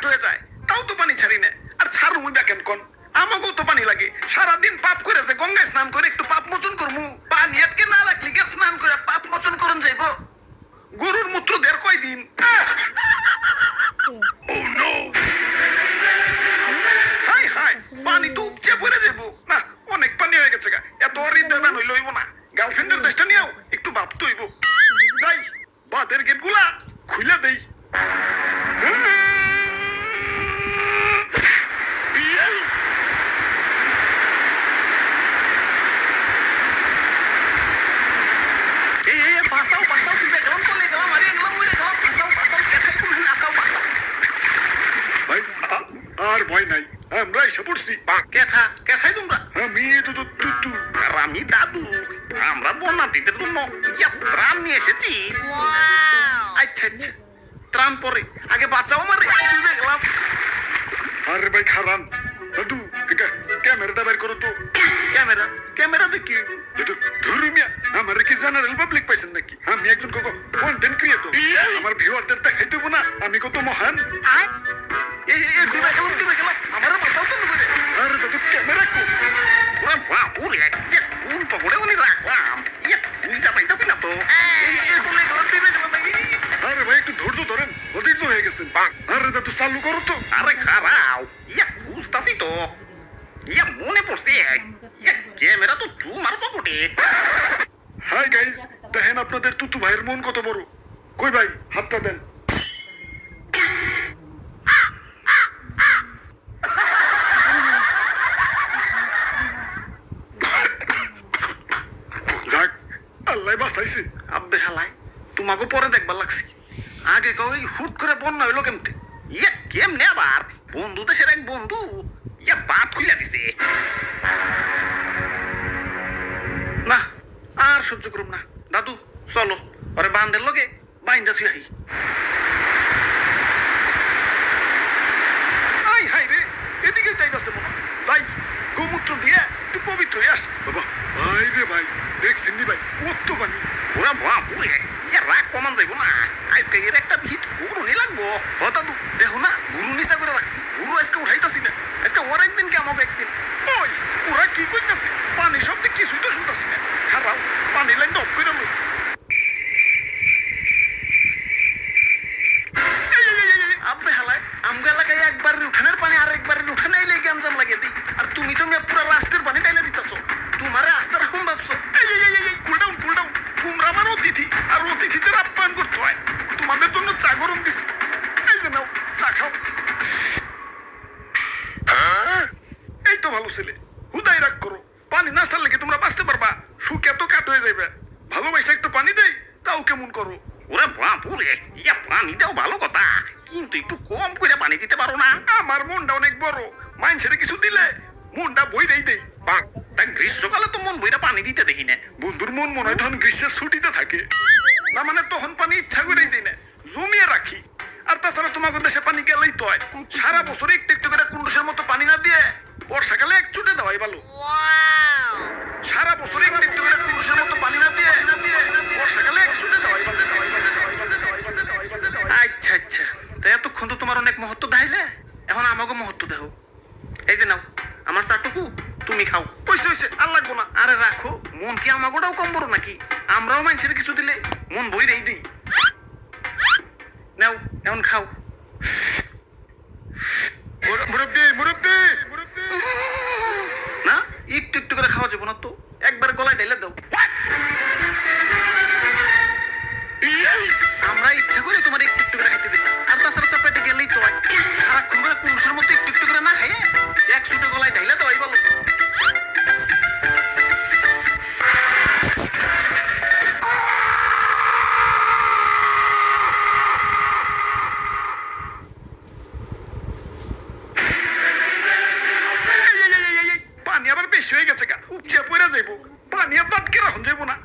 হয়ে যায় তাও তো পানি ছাড়ি না আর ছাড়ু মুই দেখেন কোন আমাকেও তো পানি লাগে সারাদিন পাপ করে যে গঙ্গায় স্নান করে একটু পাপ মোচন করমু পানি আটকে না রাখলি কে স্নান করে পাপ মোচন করন যাইব গরুর মূত্র দের কয়দিন হাই হাই পানি তো উপচে পড়ে যাব না অনেক পানি হয়ে গেছে গা এত হৃদয়বান হইল হইব না গার্লফ্রেন্ডের দেশটা নিয়েও একটু ভাবতে হইব যাই বাদের গেট গুলা খুলে দেই আর ভয় নাই আমরা এসে পড়ছি কেথাই তোমরা আমি তুতু আর আমি দাদু আমরা বন্যার্থীদের জন্য ত্রাণ নিয়ে এসেছি আচ্ছা আচ্ছা ত্রাণ পরে আগে বাঁচাও আমার দেখলাম আরে ভাই খারান দাদু ক্যামেরাটা বের করো তো ক্যামেরা দেখি ধরু মিয়া আমার কি জেনারেল পাবলিক পাইছেন নাকি আমি একজন কন্টেন্ট ক্রিয়েটর আমার ভিউয়ারদের দেখাই দেবো না আমি কত মহান আমার বাঁচাও তো আরে দাদু ক্যামেরা কো ওরা বাপুরে কোন পকড়ে উনি রাখলাম বুঝা পাইতাছি না তো আরে ভাই একটু ধৈর্য ধরেন অধৈর্য হয়ে গেছেন আরে দাদু চালু করো তো আরে খারাও বুঝতাছি তো মনে পড়ছে ক্যামেরা তো তোমার পকেটে হাই গাইস দেখেন আপনাদের তুতু ভাইয়ের মন কত বড় কই ভাই হাতটা দেন যাক আল্লাহ বাঁচাইছে আব্বে হালাই তোমাকে পরে দেখবার লাগছে আগে কই হুট করে বন্যা হইলো কেমতে কেমনে আবার বন্ধু দেশের এক বন্ধু বাদ খুলে দিছে না আর সহ্য করুম না দাদু চলো ওরে বান্ধের লগে বাইন্দা থুই আহি আই হাই রে এদিকে যাইতাছে মনে যাই গোমূত্র দিয়ে একটু পবিত্র হয়ে আস বাবা ভাই রে ভাই দেখছেন নি ভাই কত পানি ওরা বাপুরে রাগ কমান যাইব না আজকে এর একটা ভিত গুরু নি লাগবো ও দাদু দেখো না গুরু নিচা করে রাখছি গুরু আজকে উঠাইতাছি না আজকে ওর একদিন কি আমাকে একদিন ওই ওরা কি করতেছে পানি শব্দে কিছুই তো শুনতেছি না খারাপ পানি লাইন অফ করে লো আপনি হালায় আমগা এলাকায় একবার উঠানের পানি আর একবার উঠানে এলে গ্যাঞ্জাম লাগিয়ে দিই আর তুমি তো পুরো রাস্তার পানি টাইলে দিতেছো তোমারে আস্তে রাখুন ভাবছো কুল ডাউন তোমরা আমার অতিথি আর অতিথিদের আপ্যায়ন করতে হয় তোমাদের জন্য চা গরম দিছি এই যে নাও চা খাও এই তো ভালো ছেলে হুদাই রাগ করো পানি না ছাড়লে কি তোমরা বাঁচতে পারবা শুকে তো কাট হয়ে যাবে ভালোবাসা একটু পানি দেই তাও কেমন করো ওরে বাপুরে পানি দাও ভালো কথা কিন্তু একটু কম করে পানি দিতে পারো না আমার মনটা অনেক বড় মানুষের কিছু দিলে মনটা বইরেই দেই তা গ্রীষ্মকালে তো মন বইরা পানি দিতে দেখি না বন্ধুর মন মনে হয় তখন গ্রীষ্মের ছুটিতে থাকে না মানে তখন পানি ইচ্ছা করেই দিই না জমিয়ে রাখি আর তাছাড়া তোমাদের দেশে পানি গেলেই তো হয় সারা বছর একটু একটু করে কুন্ডুসের মতো পানি না দিয়ে বর্ষাকালে এক চুটে দেওয়াই ভালো সারা বছর একটু একটু করে কুন্ডুসের মতো পানি না দিয়ে বর্ষাকালে এক চুটে দেওয়াই ভালো আচ্ছা আচ্ছা তাই এতক্ষণ তো তোমার অনেক মহত্ব দেখাইলে এখন আমাকে মহত্ব দেখো এই যে নাও আমার চাটুকু তুমি খাও পয়সা হয়েছে আর লাগবো না আরে রাখো মন কি আমাকেও কম বড় নাকি আমরাও মানুষের কিছু দিলে মন বইরেই দিই নাও এখন খাও না একটু একটু করে খাওয়া যাবো না তো একবার গলায় ঢেলে দাও আমরা ইচ্ছা করে তোমার একটু একটু করে খাইতে দিই আর তাছাড়া চাপাইতে গেলেই তো হয় সারাক্ষণ করে পুরুষের মতো একটু একটু করে না খাইয়ে এক ছুটে গলায় ঢেলে দেওয়াই ভালো পানি আবার বেশি হয়ে গেছে গা উপচে পড়ে যাইব পানি আর বাটকে রাখুন যাইব না